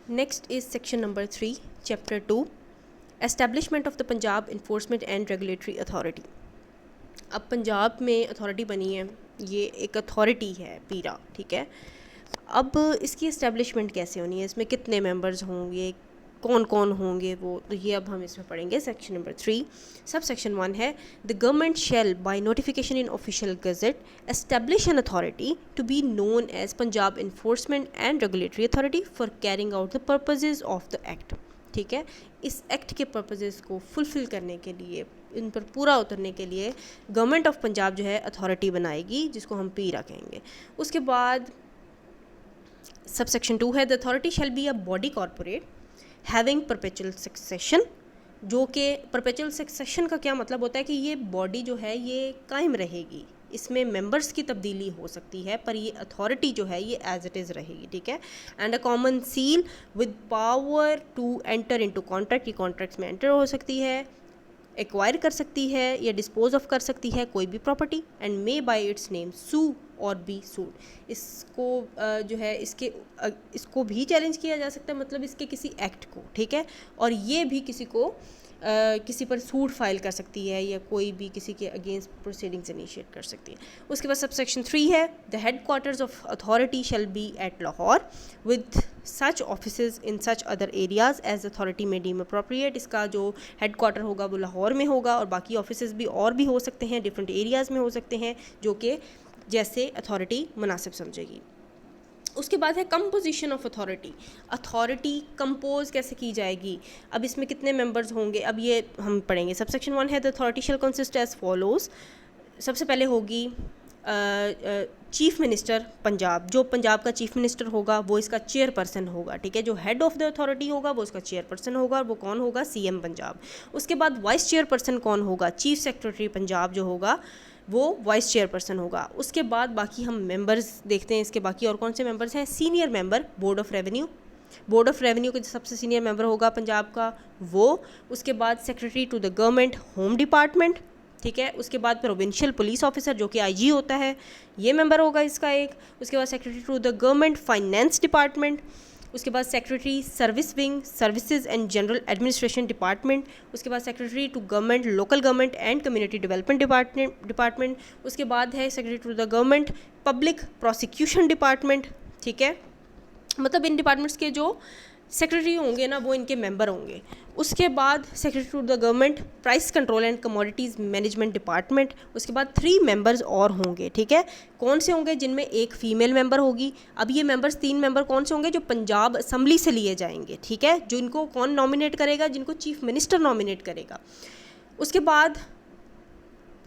Next is section number 3, chapter 2, Establishment of the Punjab Enforcement and Regulatory Authority. अब पंजाब में authority बनी है, ये एक अथॉरिटी है पीरा, ठीक है। अब इसकी इस्टेब्लिशमेंट कैसे होनी है, इसमें कितने मेंबर्स होंगे, कौन कौन होंगे वो, तो ये अब हम इसमें पढ़ेंगे। सेक्शन नंबर 3 सब सेक्शन 1 है, the government shall by notification in official gazette establish an authority to be known as Punjab enforcement and regulatory authority for carrying out the purposes of the act, ठीक है। इस act के purposes को fulfil करने के लिए, इन पर पूरा उतरने के लिए गवर्नमेंट ऑफ पंजाब जो है अथॉरिटी बनाएगी, जिसको हम पीरा कहेंगे। उसके बाद सब सेक्शन 2 है, the authority shall be a body corporate having perpetual succession, जो कि परपेचुअल सक्सेशन का क्या मतलब होता है कि ये बॉडी जो है ये कायम रहेगी, इसमें मेंबर्स की तब्दीली हो सकती है पर ये अथॉरिटी जो है ये एज इट इज़ रहेगी, ठीक है। And a common seal with power to enter into contract, ये कॉन्ट्रैक्ट्स में एंटर हो सकती है, एक्वायर कर सकती है या डिस्पोज ऑफ कर सकती है कोई भी property, and may by its name sue और बी सूड। इसको जो है इसको भी चैलेंज किया जा सकता है, मतलब इसके किसी एक्ट को, ठीक है। और ये भी किसी को किसी पर सूट फाइल कर सकती है या कोई भी किसी के अगेंस्ट प्रोसीडिंग्स इनिशिएट कर सकती है। उसके बाद सब सेक्शन 3 है, the headquarters of authority shall be at Lahore with such offices in such other areas as authority may deem appropriate. इसका जो हेड क्वार्टर होगा वो लाहौर में होगा और बाकी ऑफिसेज भी और भी हो सकते हैं, डिफरेंट एरियाज़ में हो सकते हैं, जो कि जैसे अथॉरिटी मुनासिब समझेगी। उसके बाद है composition of authority, authority compose कैसे की जाएगी, अब इसमें कितने मेंबर्स होंगे, अब ये हम पढ़ेंगे। सब सेक्शन 1 है, the authority shall consist as follows. सबसे पहले होगी चीफ मिनिस्टर पंजाब, जो पंजाब का चीफ मिनिस्टर होगा वो इसका चेयरपर्सन होगा, ठीक है। जो हेड ऑफ द अथॉरिटी होगा वो इसका चेयरपर्सन होगा, और वो कौन होगा, सीएम पंजाब। उसके बाद वाइस चेयरपर्सन कौन होगा, चीफ सेक्रेटरी पंजाब जो होगा वो वाइस चेयरपर्सन होगा। उसके बाद बाकी हम मेंबर्स देखते हैं, इसके बाकी और कौन से मेंबर्स हैं। Senior member board of revenue, board of revenue के जो सबसे सीनियर मेंबर होगा पंजाब का वो। उसके बाद secretary to the government home department, ठीक है। उसके बाद प्रोविंशियल पुलिस ऑफिसर जो कि आईजी होता है, ये मेंबर होगा इसका एक। उसके बाद secretary to the government finance department. उसके बाद secretary service wing services and general administration department. उसके बाद secretary to government local government and community development department. उसके बाद है secretary to the government public prosecution department, ठीक है। मतलब इन डिपार्टमेंट्स के जो सेक्रेटरी होंगे ना वो इनके मेंबर होंगे। उसके बाद secretary to the government price control and commodities management department. उसके बाद 3 मेंबर्स और होंगे, ठीक है। कौन से होंगे, जिनमें एक फ़ीमेल मेंबर होगी। अब ये मेंबर्स 3 मेंबर कौन से होंगे, जो पंजाब असम्बली से लिए जाएंगे, ठीक है। जो इनको कौन नॉमिनेट करेगा, जिनको चीफ मिनिस्टर नॉमिनेट करेगा। उसके बाद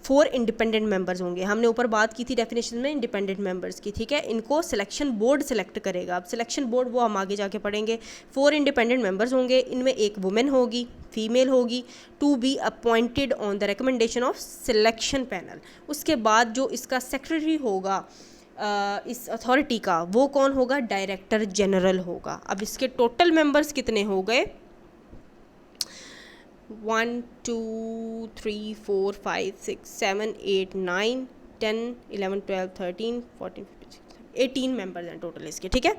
4 इंडिपेंडेंट मेंबर्स होंगे, हमने ऊपर बात की थी डेफिनेशन में इंडिपेंडेंट मेंबर्स की, ठीक है। इनको सिलेक्शन बोर्ड सेलेक्ट करेगा। अब सिलेक्शन बोर्ड वो हम आगे जाके पढ़ेंगे। 4 इंडिपेंडेंट मेंबर्स होंगे, इनमें एक वुमेन होगी, फीमेल होगी, to be appointed on the recommendation of selection panel. उसके बाद जो इसका सेक्रेटरी होगा इस अथॉरिटी का, वो कौन होगा, डायरेक्टर जनरल होगा। अब इसके टोटल मेंबर्स कितने हो गए, 1 2 3 4 5 6 7 8 9 10 11 12 13 14 15 18 मेंबर्स हैं टोटल इसके, ठीक है।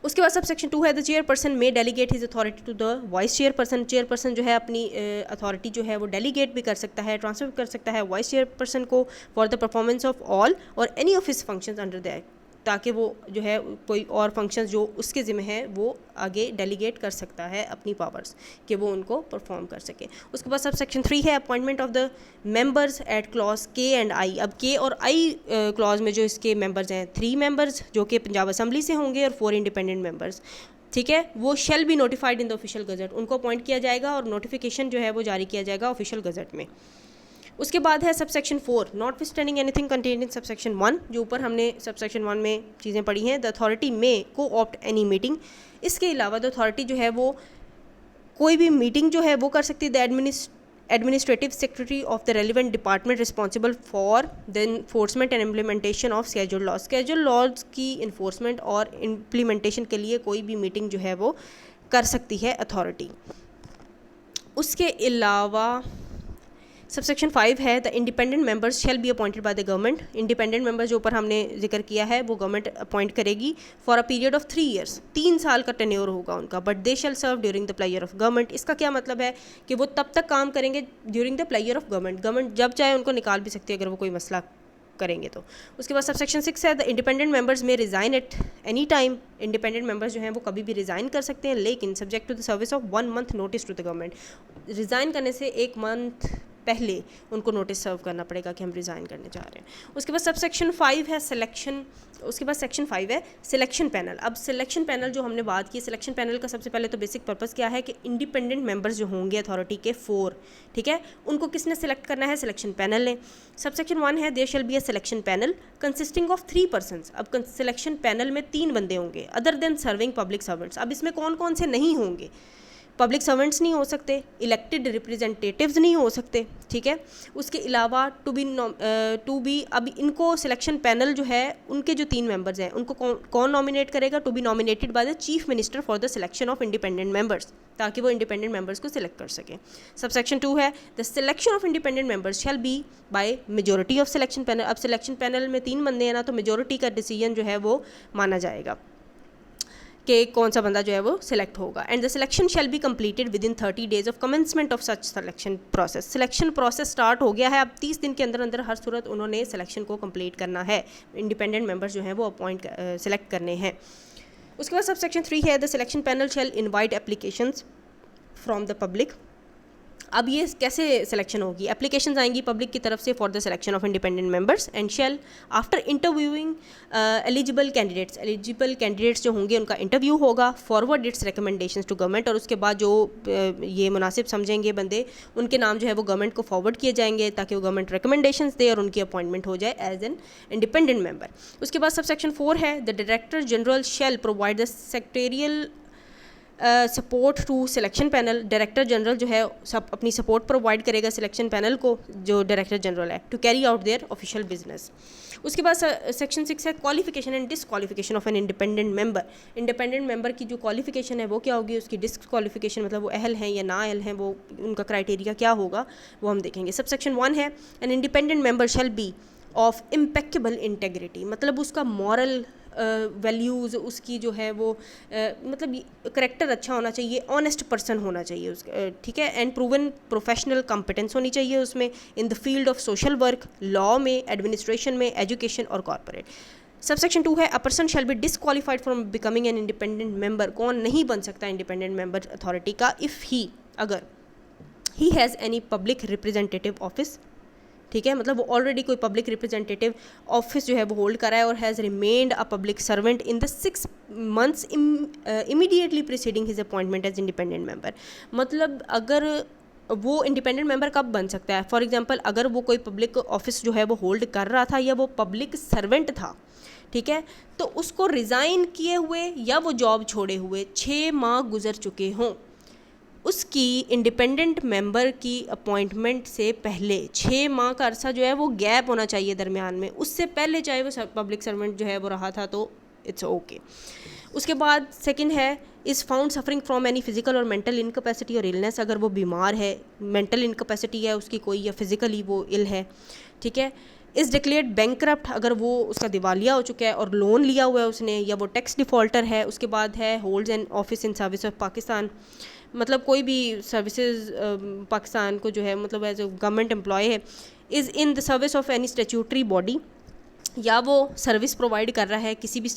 उसके बाद सब सेक्शन 2 है, the chairperson may delegate his authority to the vice chairperson. Chairperson जो है अपनी अथॉरिटी जो है वो डेलीगेट भी कर सकता है, ट्रांसफर भी कर सकता है वाइस चेयरपर्सन को for the performance of all और any of his functions under the act, ताकि वो जो है कोई और फंक्शंस जो उसके ज़िम्मे हैं वो आगे डेलीगेट कर सकता है अपनी पावर्स, कि वो उनको परफॉर्म कर सके। उसके बाद सब सेक्शन 3 है, appointment of the members eight clause के एंड आई। अब के और आई क्लॉज में जो इसके मेंबर्स हैं, 3 मेंबर्स जो कि पंजाब असम्बली से होंगे और 4 इंडिपेंडेंट मेंबर्स, ठीक है। वो shall be notified in the official gazette, उनको अपॉइंट किया जाएगा और नोटिफिकेशन जो है वो जारी किया जाएगा ऑफिशियल गजट में। उसके बाद है subsection 4, not withstanding anything contained in sub section 1, जो ऊपर हमने सब सेक्शन 1 में चीज़ें पढ़ी हैं। द अथॉरिटी में को ऑप्ट एनी मीटिंग, इसके अलावा द अथॉरिटी जो है वो कोई भी मीटिंग जो है वो कर सकती है। The administrative secretary of the relevant department responsible for the enforcement and implementation of schedule laws, schedule laws की इन्फोर्समेंट और इम्प्लीमेंटेशन के लिए कोई भी मीटिंग जो है वो कर सकती है अथॉरिटी। उसके अलावा सबसेक्शन 5 है the independent members shall be appointed by the government. Independent member जो ऊपर हमने जिक्र किया है वो गवर्नमेंट अपॉइंट करेगी for a period of 3 years, 3 साल का टेन्योर होगा उनका, but they shall serve during the pleasure of government. इसका क्या मतलब है कि वो तब तक काम करेंगे during the pleasure of government, government जब चाहे उनको निकाल भी सकती है अगर वो कोई मसला करेंगे तो। उसके बाद सबसेक्शन 6 है द इंडिपेंडेंट मेंबर्स में resign at any time. Independent members जो हैं वो कभी भी रिज़ाइन कर सकते हैं, लेकिन subject to the service of 1 month notice to the government. Resign करने से 1 मंथ पहले उनको नोटिस सर्व करना पड़ेगा कि हम रिज़ाइन करने जा रहे हैं। उसके बाद सबसेक्शन 5 है सिलेक्शन, उसके बाद सेक्शन 5 है सिलेक्शन पैनल। अब सिलेक्शन पैनल जो हमने बात की, सिलेक्शन पैनल का सबसे पहले तो बेसिक पर्पस क्या है कि इंडिपेंडेंट मेंबर्स जो होंगे अथॉरिटी के 4, ठीक है, उनको किसने सिलेक्ट करना है, सिलेक्शन पैनल ने। सबसेक्शन 1 है there shall be a selection panel consisting of 3 persons. अब सिलेक्शन पैनल में 3 बंदे होंगे other than serving public servants. अब इसमें कौन कौन से नहीं होंगे, पब्लिक सर्वेंट्स नहीं हो सकते, इलेक्टेड रिप्रेजेंटेटिव्स नहीं हो सकते, ठीक है। उसके अलावा टू बी अब इनको सिलेक्शन पैनल जो है उनके जो 3 मेंबर्स हैं उनको कौन नॉमिनेट करेगा, to be nominated by the chief minister for the selection of independent members, ताकि वो इंडिपेंडेंट मेंबर्स को सिलेक्ट कर सकें। सबसेक्शन 2 है the selection of independent members shall B by majority of selection panel. अब सिलेक्शन पैनल में 3 बंदे हैं ना, तो मेजोरिटी का डिसीजन जो है वो माना जाएगा कि कौन सा बंदा जो है वो सिलेक्ट होगा। And the selection shall be completed with in 30 days of commencement of such selection process. Selection process start हो गया है, अब 30 दिन के अंदर अंदर हर सूरत उन्होंने सिलेक्शन को कंप्लीट करना है, इंडिपेंडेंट मेंबर्स जो हैं वो अपॉइंट सिलेक्ट करने हैं। उसके बाद सबसेक्शन 3 है the selection panel shall invite applications from the public. अब ये कैसे सिलेक्शन होगी, एप्लीकेशंस आएंगी पब्लिक की तरफ से for the selection of independent members and shall after interviewing eligible candidates जो होंगे उनका इंटरव्यू होगा, forward its recommendations to government. और उसके बाद जो ये मुनासिब समझेंगे बंदे उनके नाम जो है वो गवर्नमेंट को फॉरवर्ड किए जाएंगे ताकि वो गवर्नमेंट रिकमेंडेशंस दे और उनकी अपॉइंटमेंट हो जाए एज एन इंडिपेंडेंट मेंबर। उसके बाद सबसेक्शन 4 है the director general shall provide the secretarial support to selection panel. Director general जो है सब अपनी सपोर्ट प्रोवाइड करेगा सिलेक्शन पैनल को, जो डायरेक्टर जनरल है, to carry out their official business. उसके बाद सेक्शन 6 है qualification and disqualification of an independent member. Independent member की जो क्वालिफिकेशन है वो क्या होगी, उसकी डिसक्वालिफिकेशन मतलब वो अहल हैं या ना अहल हैं, वो उनका क्राइटेरिया क्या होगा वो हम देखेंगे। सबसेक्शन 1 है an independent member shall be of impeccable integrity, मतलब उसका मॉरल वैल्यूज़ उसकी जो है वो मतलब करेक्टर अच्छा होना चाहिए, ऑनेस्ट पर्सन होना चाहिए उसका, ठीक है। एंड प्रूवन प्रोफेशनल कॉम्पिटेंस होनी चाहिए उसमें in the field of social work, law में, एडमिनिस्ट्रेशन में, एजुकेशन और कॉर्पोरेट। सबसेक्शन 2 है a person shall be disqualified from becoming an independent member. कौन नहीं बन सकता इंडिपेंडेंट मेंबर अथॉरिटी का, इफ़ ही अगर he has any public representative office, ठीक है, मतलब वो ऑलरेडी कोई पब्लिक रिप्रेजेंटेटिव ऑफिस जो है वो होल्ड करा है और has remained a public servant in the 6 months immediately preceding his appointment as independent member. मतलब अगर वो इंडिपेंडेंट मेंबर कब बन सकता है, फॉर एग्जांपल अगर वो कोई पब्लिक ऑफिस जो है वो होल्ड कर रहा था या वो पब्लिक सर्वेंट था, ठीक है, तो उसको रिज़ाइन किए हुए या वो जॉब छोड़े हुए 6 माह गुजर चुके हों, उसकी इंडिपेंडेंट मेंबर की अपॉइंटमेंट से पहले 6 माह का अरसा जो है वो गैप होना चाहिए दरमियान में, उससे पहले चाहे वो पब्लिक सर्वेंट जो है वो रहा था तो इट्स ओके। उसके बाद सेकंड है is found suffering from any physical और मेंटल इनकैपेसिटी और इलनेस। अगर वो बीमार है, मेंटल इनकैपेसिटी है उसकी कोई या फिजिकली वो इल है, ठीक है। इज़ डिक्लेयर्ड बैंकरप्ट, अगर वो उसका दिवालिया हो चुका है और लोन लिया हुआ है उसने, या वो टैक्स डिफ़ॉल्टर है। उसके बाद है holds an office in service of Pakistan, मतलब कोई भी सर्विसेज पाकिस्तान को जो है मतलब एज ए गवर्नमेंट एम्प्लॉय है। Is in the service of any statutory body, या वो सर्विस प्रोवाइड कर रहा है किसी भी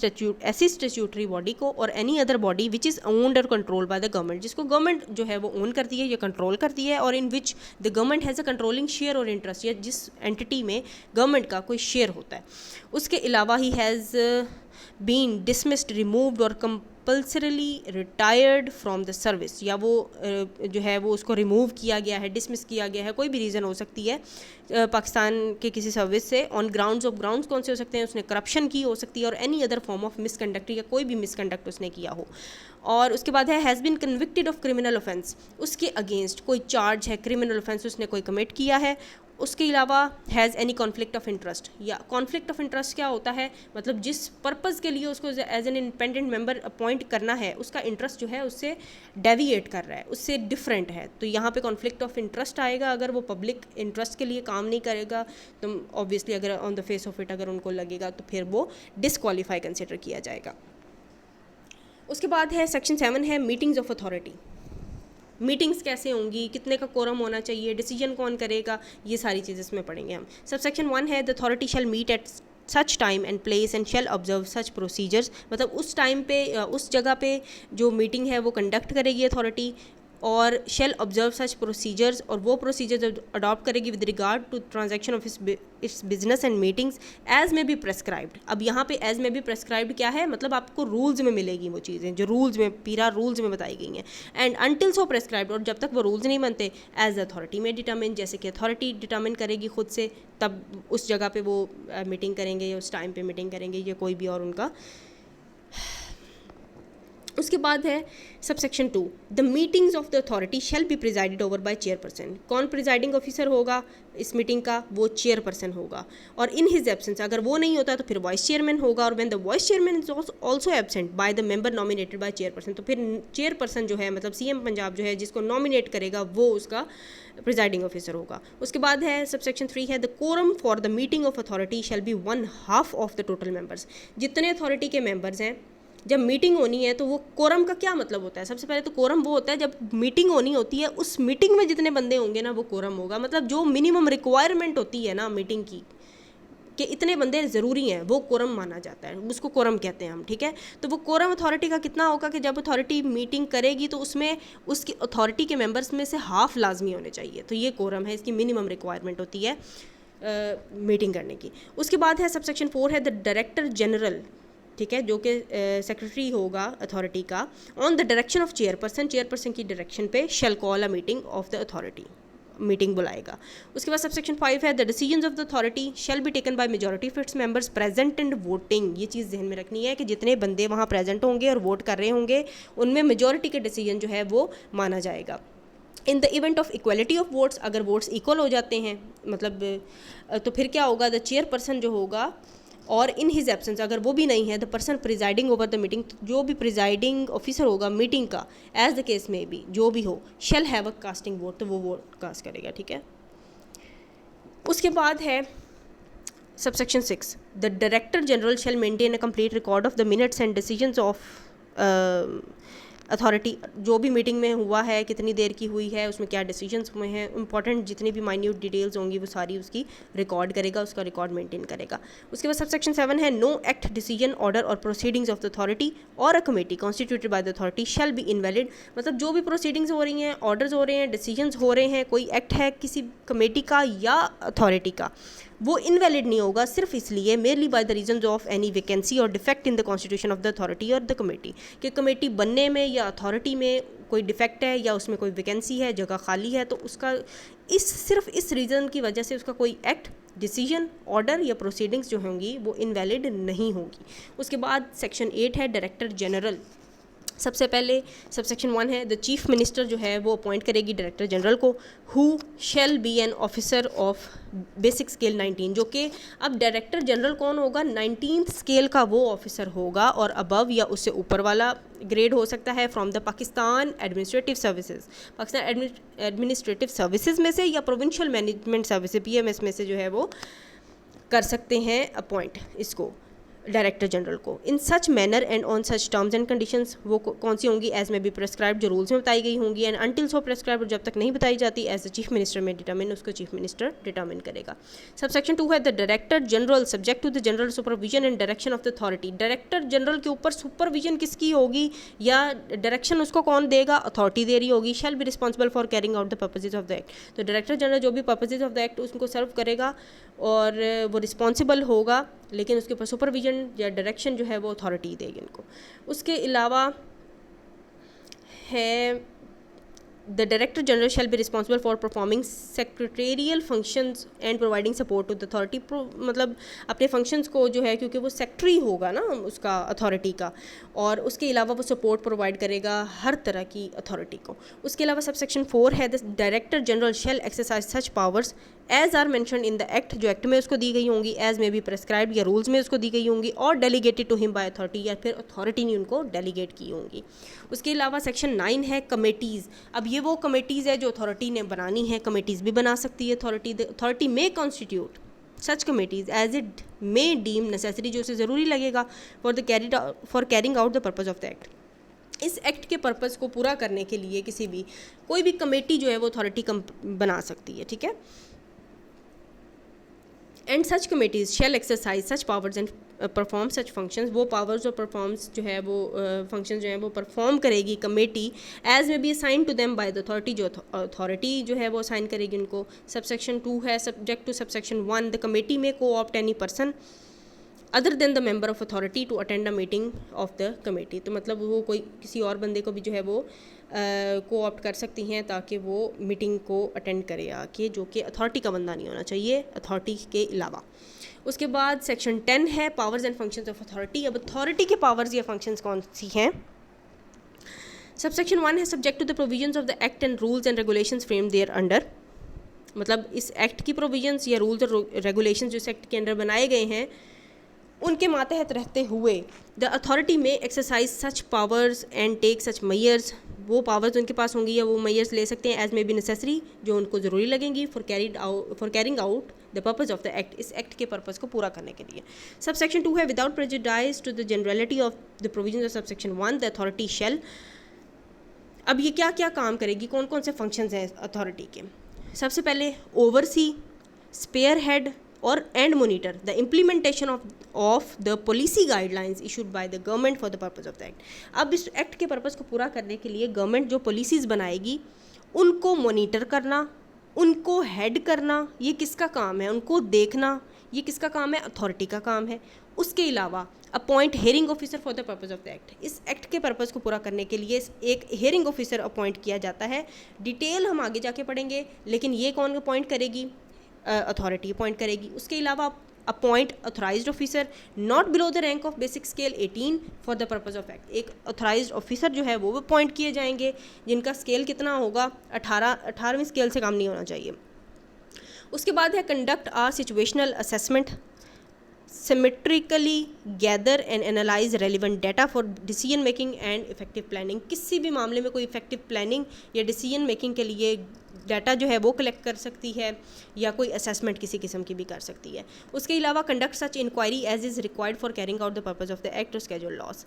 ऐसी स्टैट्यूटरी बॉडी को और any other body which is owned और कंट्रोल बाय द गवर्नमेंट, जिसको गवर्नमेंट जो है वो ओन करती है या कंट्रोल करती है, और in which the government has a controlling share और इंटरेस्ट, या जिस एंटिटी में गवर्नमेंट का कोई शेयर होता है। उसके अलावा he has been dismissed, removed और compulsorily retired from the service, या वो जो है वो उसको रिमूव किया गया है, डिसमिस किया गया है, कोई भी रीज़न हो सकती है पाकिस्तान के किसी सर्विस से, ऑन ग्राउंड्स कौन से हो सकते हैं, उसने करप्शन की हो सकती है और any other form of misconduct, या कोई भी मिसकंडक्ट उसने किया हो। और उसके बाद है has been convicted of criminal offence, उसके अगेंस्ट कोई चार्ज है, क्रिमिनल ऑफेंस उसने कोई कमिट किया है, उसके अलावा has any conflict of interest, या कॉन्फ्लिक्ट ऑफ इंटरेस्ट क्या होता है, मतलब जिस पर्पज़ के लिए उसको as an independent member appoint करना है उसका इंटरेस्ट जो है उससे डेविएट कर रहा है, उससे डिफरेंट है, तो यहाँ पे कॉन्फ्लिक्ट ऑफ इंटरेस्ट आएगा। अगर वो पब्लिक इंटरेस्ट के लिए काम नहीं करेगा तो ऑब्वियसली अगर on the face of it अगर उनको लगेगा तो फिर वो डिसक्वालीफाई कंसिडर किया जाएगा। उसके बाद है सेक्शन 7 है मीटिंग्स ऑफ अथॉरिटी। मीटिंग्स कैसे होंगी, कितने का कोरम होना चाहिए, डिसीजन कौन करेगा, ये सारी चीज़ें इसमें पढ़ेंगे हम। सब सेक्शन 1 है the authority shall meet at such time and place and shall observe such procedures, मतलब उस टाइम पे उस जगह पे जो मीटिंग है वो कंडक्ट करेगी अथॉरिटी, और शेल ऑब्जर्व सच प्रोसीजर्स, और वो प्रोसीजर्स अडॉप्ट करेगी with regard to transaction of its business and meetings as may be prescribed. अब यहाँ पे एज में बी प्रेस्क्राइब्ड क्या है, मतलब आपको रूल्स में मिलेगी वो चीज़ें जो रूल्स में पीरा रूल्स में बताई गई हैं। एंड अनटिल सो प्रेस्क्राइब्ड, और जब तक वो रूल्स नहीं बनते एज अथॉरिटी में डिटर्मिन, जैसे कि अथॉरिटी डिटर्मिन करेगी खुद से, तब उस जगह पे वो मीटिंग करेंगे या उस टाइम पे मीटिंग करेंगे या कोई भी और उनका। उसके बाद है subsection 2 the meetings of the authority shall B presided over by chairperson. कौन प्रिजाइडिंग ऑफिसर होगा इस मीटिंग का, वो चेयरपर्सन होगा, और इन हिज एब्सेंस अगर वो नहीं होता तो फिर वाइस चेयरमैन होगा, और when the vice chairman is also absent by the member nominated by chairperson, तो फिर चेयरपर्सन जो है मतलब सीएम पंजाब जो है जिसको नॉमिनेट करेगा वो उसका प्रिजाइडिंग ऑफिसर होगा। उसके बाद है सब सेक्शन 3 है the quorum for the meeting of authority shall be 1/2 of the total members. जितने अथॉरिटी के मेंबर्स हैं जब मीटिंग होनी है तो वो कोरम का क्या मतलब होता है, सबसे पहले तो कोरम वो होता है जब मीटिंग होनी होती है उस मीटिंग में जितने बंदे होंगे ना वो कोरम होगा, मतलब जो मिनिमम रिक्वायरमेंट होती है ना मीटिंग की कि इतने बंदे ज़रूरी हैं वो कोरम माना जाता है, उसको कोरम कहते हैं हम, ठीक है। तो वो कोरम अथॉरिटी का कितना होगा कि जब अथॉरिटी मीटिंग करेगी तो उसमें उसकी अथॉरिटी के मेंबर्स में से हाफ लाजमी होने चाहिए, तो ये कोरम है, इसकी मिनिमम रिक्वायरमेंट होती है मीटिंग करने की। उसके बाद है सब सेक्शन 4 है द डायरेक्टर जनरल, ठीक है, जो कि सेक्रेटरी होगा अथॉरिटी का, on the direction of chairperson, chairperson की डायरेक्शन पे shall call a meeting of the authority, meeting बुलाएगा। उसके बाद सब सेक्शन 5 है the decisions of the authority shall be taken by majority of its members present and voting. ये चीज़ ध्यान में रखनी है कि जितने बंदे वहाँ प्रेजेंट होंगे और वोट कर रहे होंगे उनमें मेजॉरिटी के डिसीजन जो है वो माना जाएगा। In the event of equality of votes, अगर वोट्स इक्वल हो जाते हैं मतलब तो फिर क्या होगा, द चेयरपर्सन जो होगा, और इन हिज एब्सेंस अगर वो भी नहीं है the person presiding over the meeting, जो भी प्रिजाइडिंग ऑफिसर होगा मीटिंग का एज द केस में भी जो भी हो, shall have a casting vote, तो वो वोट कास्ट करेगा, ठीक है। उसके बाद है subsection 6 the director general shall maintain a complete record of the minutes and decisions of authority, जो भी मीटिंग में हुआ है, कितनी देर की हुई है, उसमें क्या डिसीजंस हुए हैं, इंपॉर्टेंट जितनी भी माइन्यूट डिटेल्स होंगी वो सारी उसकी रिकॉर्ड करेगा, उसका रिकॉर्ड मेंटेन करेगा। उसके बाद सब सेक्शन 7 है नो एक्ट डिसीजन ऑर्डर और प्रोसीडिंग्स ऑफ द अथॉरिटी और a committee constituted by the authority shall B invalid, मतलब जो भी प्रोसीडिंग्स हो रही हैं, ऑर्डर्स हो रहे हैं, डिसीजंस हो रहे हैं, कोई एक्ट है किसी कमेटी का या अथॉरिटी का, वो इनवैलिड नहीं होगा सिर्फ इसलिए merely by the reasons of any vacancy और defect in the constitution of the authority और द कमेटी, कि कमेटी बनने में या अथॉरिटी में कोई डिफेक्ट है या उसमें कोई वैकेंसी है, जगह खाली है, तो उसका सिर्फ इस रीज़न की वजह से उसका कोई एक्ट, डिसीजन, ऑर्डर या प्रोसीडिंग्स जो होंगी वो इनवैलिड नहीं होंगी। उसके बाद सेक्शन 8 है डायरेक्टर जनरल। सबसे पहले सब सेक्शन 1 है द चीफ मिनिस्टर जो है वो अपॉइंट करेगी डायरेक्टर जनरल को, who shall be an officer of basic scale 19, जो कि अब डायरेक्टर जनरल कौन होगा, 19th स्केल का वो ऑफिसर होगा और अबव या उससे ऊपर वाला ग्रेड हो सकता है from the Pakistan administrative services, Pakistan administrative services में से या प्रोविंशियल मैनेजमेंट सर्विसेज PMS में से जो है वो कर सकते हैं अपॉइंट इसको डायरेक्टर जनरल को। In such manner and on such terms and conditions, वो कौन सी होंगी, एज में भी प्रेस्क्राइब जो रूल्स में बताई गई होंगी, एंड अनटिल सो प्रेस्क्राइब, जब तक नहीं बताई जाती as the chief minister may determine, उसको चीफ मिनिस्टर डिटर्मिन करेगा। सब सेक्शन 2 है the director general subject to the general supervision and direction of the authority. Director general के ऊपर सुपरविजन किसकी होगी या डायरेक्शन उसको कौन देगा, अथॉरिटी दे रही होगी। शैल be responsible for carrying out the purposes of the act, तो डायरेक्टर जनरल जो भी पर्पसेज ऑफ द एक्ट उसको सर्व करेगा और वो रिस्पॉन्सिबल होगा, लेकिन उसके ऊपर सुपरविजन या डायरेक्शन जो है वो अथॉरिटी देगी इनको। उसके अलावा है the director general shall be responsible for performing secretarial functions and providing support to the authority, मतलब अपने फंक्शंस को जो है, क्योंकि वो सेक्रेटरी होगा ना उसका अथॉरिटी का, और उसके अलावा वो सपोर्ट प्रोवाइड करेगा हर तरह की अथॉरिटी को। उसके अलावा सब सेक्शन 4 है the director general shall exercise such powers as are mention in the act, जो एक्ट में उसको दी गई होंगी, एज में भी प्रेस्क्राइब्ड या रूल्स में उसको दी गई होंगी, और delegated to him by authority, या फिर अथॉरिटी ने उनको डेलीगेट की होंगी। उसके अलावा सेक्शन 9 है कमेटीज़। अब ये वो कमेटीज़ है जो अथॉरिटी ने बनानी है, कमेटीज़ भी बना सकती है authority. The authority may constitute such committees as it may deem necessary, जो उसे ज़रूरी लगेगा for carrying out the purpose of the act. इस एक्ट के पर्पज़ को पूरा करने के लिए कोई भी कमेटी जो है वो अथॉरिटी बना सकती है, ठीक है। And such committees shall exercise such powers and perform such functions, वो पावर्स और परफॉर्म्स जो है वो फंक्शंस जो है वो परफॉर्म करेगी committee as may be assign to them by the authority, जो अथॉरिटी जो है वो असाइन करेगी उनको। सबसेक्शन 2 है subject to subsection 1 the committee may co-opt any person other than the member of authority to attend a meeting of the committee. तो मतलब वो कोई किसी और बंदे को भी जो है वो को ऑप्ट कर सकती हैं ताकि वो मीटिंग को अटेंड करे आके, जो कि अथॉरिटी का बंदा नहीं होना चाहिए अथॉरिटी के अलावा। उसके बाद सेक्शन 10 है powers and functions of authority. अब अथॉरिटी के पावर्स या फंक्शंस कौन सी हैं? सबसेक्शन 1 है subject to the provisions of the act and rules and regulations frame thereunder, मतलब इस एक्ट की प्रोविजंस या रूल्स और रेगुलेशंस जो इस एक्ट के अंडर बनाए गए हैं उनके मातहत रहते हुए the authority may exercise such powers and take such measures, वो पावर्स उनके पास होंगी या वो मैयर्स ले सकते हैं एज मे बी नेसेसरी, जो उनको ज़रूरी लगेंगी for carrying out the purpose of the act, इस एक्ट के पर्पज़ को पूरा करने के लिए। सबसेक्शन 2 है without prejudice to the generality of the provisions of subsection 1 the authority shall. अब ये क्या क्या काम करेगी, कौन कौन से फंक्शंस हैं अथॉरिटी के? सबसे पहले ओवरसी, स्पेयर हेड और and monitor the implementation of the policy guidelines issued by the government for the purpose of the act. अब इस एक्ट के पर्पज़ को पूरा करने के लिए गवर्नमेंट जो पॉलिसीज़ बनाएगी उनको मोनीटर करना, उनको हेड करना, ये किसका काम है? उनको देखना, ये किसका काम है? अथॉरिटी का काम है। उसके अलावा appoint hearing officer for the purpose of the act, इस एक्ट के पर्पज़ को पूरा करने के लिए एक हेयरिंग ऑफिसर अपॉइंट किया जाता है। डिटेल हम आगे जाके पढ़ेंगे, लेकिन ये कौन अपॉइंट करेगी? अथॉरिटी अपॉइंट करेगी। उसके अलावा appoint authorised officer not below the rank of basic scale 18 for the purpose of act, एक ऑथराइज्ड ऑफिसर जो है वो अपॉइंट किए जाएंगे जिनका स्केल कितना होगा? 18वीं स्केल से कम नहीं होना चाहिए। उसके बाद है conduct a situational assessment, systematically gather and analyse relevant data for decision making and effective planning, किसी भी मामले में कोई इफेक्टिव प्लानिंग या डिसीजन मेकिंग के लिए डाटा जो है वो कलेक्ट कर सकती है या कोई असेसमेंट किसी किस्म की भी कर सकती है। उसके अलावा conduct such inquiry as is required for carrying out the purpose of the act और स्केड्यूल लॉस,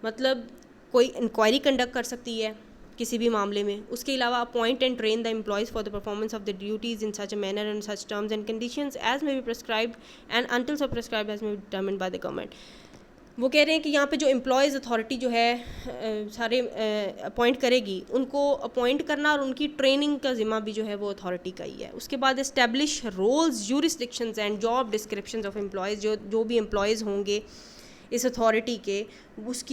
मतलब कोई इंक्वायरी कंडक्ट कर सकती है किसी भी मामले में। उसके अलावा appoint and train the employees for the performance of the duties in such a manner and such terms and conditions as may be prescribed and until so prescribed as may be determined by the government. वो कह रहे हैं कि यहाँ पे जो employees authority जो है सारे अपॉइंट करेगी, उनको अपॉइंट करना और उनकी ट्रेनिंग का ज़िम्मा भी जो है वो अथॉरिटी का ही है। उसके बाद establish roles, jurisdictions and job descriptions of employees, जो भी एम्प्लॉयज़ होंगे इस अथॉरिटी के,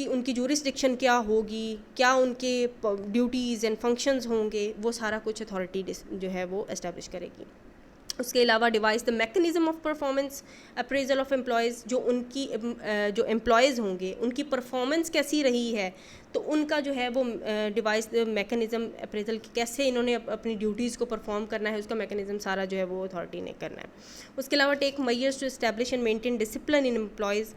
उनकी ज्यूरिसडिक्शन क्या होगी, क्या उनके ड्यूटीज़ एंड फंक्शंस होंगे, वो सारा कुछ अथॉरिटी जो है वो इस्टेब्लिश करेगी। उसके अलावा device the mechanism of performance appraisal of employees, जो एम्प्लॉयज़ होंगे उनकी परफॉर्मेंस कैसी रही है, तो उनका जो है वो डिवाइस द मैकेनिज़्म अप्रेजल, कैसे इन्होंने अपनी ड्यूटीज़ को परफॉर्म करना है, उसका मैकेनिज़्म सारा जो है वो अथॉरिटी ने करना है। उसके अलावा take measures to establish and maintain discipline in employees,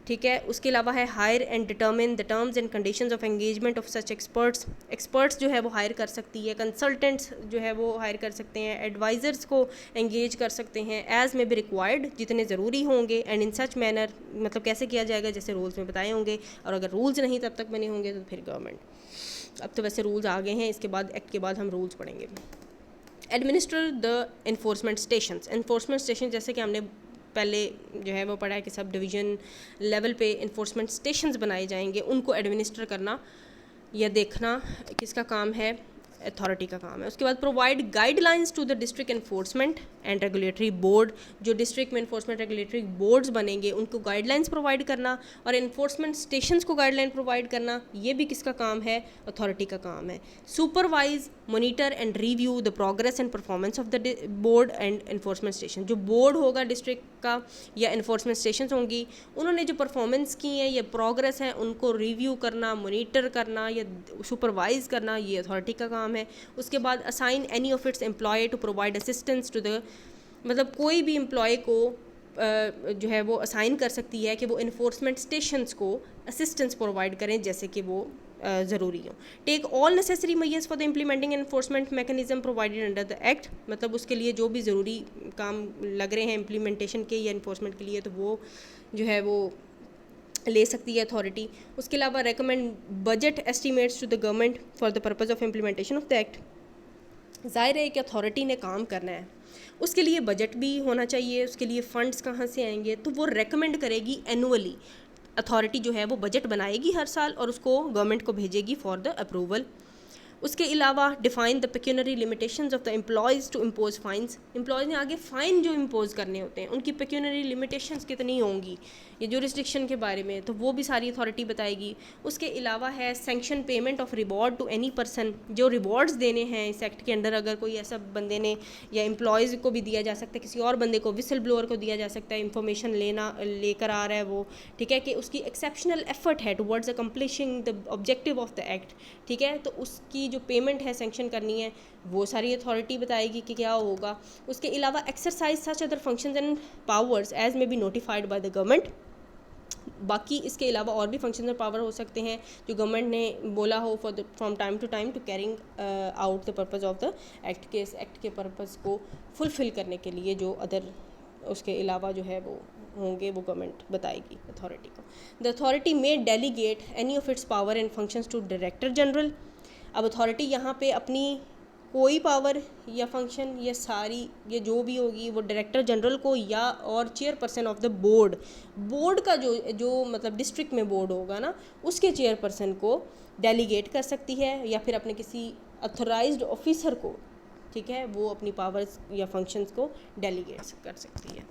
ठीक है। उसके अलावा है hire and determine the terms and conditions of engagement of such experts जो है वो हायर कर सकती है, कंसल्टेंट्स जो है वो हायर कर सकते हैं, एडवाइज़र्स को एंगेज कर सकते हैं एज में बी रिक्वायर्ड, जितने ज़रूरी होंगे, एंड इन सच मैनर, मतलब कैसे किया जाएगा जैसे रूल्स में बताए होंगे, और अगर रूल्स नहीं तब तक बने होंगे तो फिर गवर्नमेंट। अब तो वैसे रूल्स आ गए हैं, इसके बाद एक्ट के बाद हम रूल्स पढ़ेंगे। एडमिनिस्टर द एनफोर्समेंट स्टेशन, जैसे कि हमने पहले जो है वो पढ़ा है कि सब डिवीज़न लेवल पे इन्फोर्समेंट स्टेशंस बनाए जाएंगे, उनको एडमिनिस्टर करना या देखना किसका काम है? अथॉरिटी का काम है। उसके बाद provide guidelines to the district enforcement and regulatory board, जो डिस्ट्रिक्ट में एनफोर्समेंट रेगुलेटरी बोर्ड्स बनेंगे उनको गाइडलाइंस प्रोवाइड करना, और एनफोर्समेंट स्टेशंस को गाइडलाइन प्रोवाइड करना, ये भी किसका काम है? अथॉरिटी का काम है। Supervise, monitor and review the progress and performance of the board and enforcement station, जो बोर्ड होगा डिस्ट्रिक्ट का या एनफोर्समेंट स्टेशंस होंगी, उन्होंने जो परफॉर्मेंस की है या प्रोग्रेस है उनको रिव्यू करना, मॉनिटर करना या सुपरवाइज करना, ये अथॉरिटी का काम काम है। उसके बाद assign any of its employee to provide assistance to the, मतलब कोई भी एम्प्लॉय को जो है वो असाइन कर सकती है कि वो इन्फोर्समेंट स्टेशंस को असिस्टेंस प्रोवाइड करें जैसे कि वो ज़रूरी हो। Take all necessary measures for the implementing enforcement mechanism provided under the act, मतलब उसके लिए जो भी ज़रूरी काम लग रहे हैं इम्प्लीमेंटेशन के या इन्फोर्समेंट के लिए, तो वो जो है वो ले सकती है अथॉरिटी। उसके अलावा recommend budget estimates to the government for the purpose of implementation of the act. ज़ाहिर है कि अथॉरिटी ने काम करना है, उसके लिए बजट भी होना चाहिए, उसके लिए फ़ंड्स कहाँ से आएंगे, तो वो रेकमेंड करेगी एनुअली। अथॉरिटी जो है वो बजट बनाएगी हर साल और उसको गवर्नमेंट को भेजेगी फॉर द अप्रूवल। उसके अलावा define the pecuniary limitations of the employees to impose fines, employees ने आगे फ़ाइन जो इम्पोज करने होते हैं उनकी पेक्यूनरी लिमिटेशंस कितनी होंगी, ये जो रिस्ट्रिक्शन के बारे में, तो वो भी सारी अथॉरिटी बताएगी। उसके अलावा है sanction payment of reward to any person, जो रिवॉर्ड्स देने हैं इस एक्ट के अंडर, अगर कोई ऐसा बंदे ने या एम्प्लॉयज़ को भी दिया जा सकता है, किसी और बंदे को, विसल ब्लोअर को दिया जा सकता है, इंफॉर्मेशन लेकर आ रहा है वो, ठीक है, कि उसकी एक्सेप्शनल एफर्ट है towards accomplishing the objective of the act, ठीक है, तो उसकी जो पेमेंट है सैंक्शन करनी है वो सारी अथॉरिटी बताएगी कि क्या होगा। उसके अलावा exercise such other functions and powers as may be notified by the government, बाकी इसके अलावा और भी फंक्शन और पावर हो सकते हैं जो गवर्नमेंट ने बोला हो from time to time to carrying out the purpose of the act, के इस एक्ट के पर्पज़ को फुलफ़िल करने के लिए जो अदर उसके अलावा जो है वो होंगे वो गवर्नमेंट बताएगी अथॉरिटी को। The authority may delegate any of its power and functions to director general. अब अथॉरिटी यहाँ पे अपनी कोई पावर या फंक्शन या सारी ये जो भी होगी वो डायरेक्टर जनरल को या और चेयरपर्सन ऑफ द बोर्ड का जो मतलब डिस्ट्रिक्ट में बोर्ड होगा ना उसके चेयरपर्सन को डेलीगेट कर सकती है, या फिर अपने किसी अथोराइज्ड ऑफिसर को, ठीक है, वो अपनी पावर्स या फंक्शंस को डेलीगेट कर सकती है।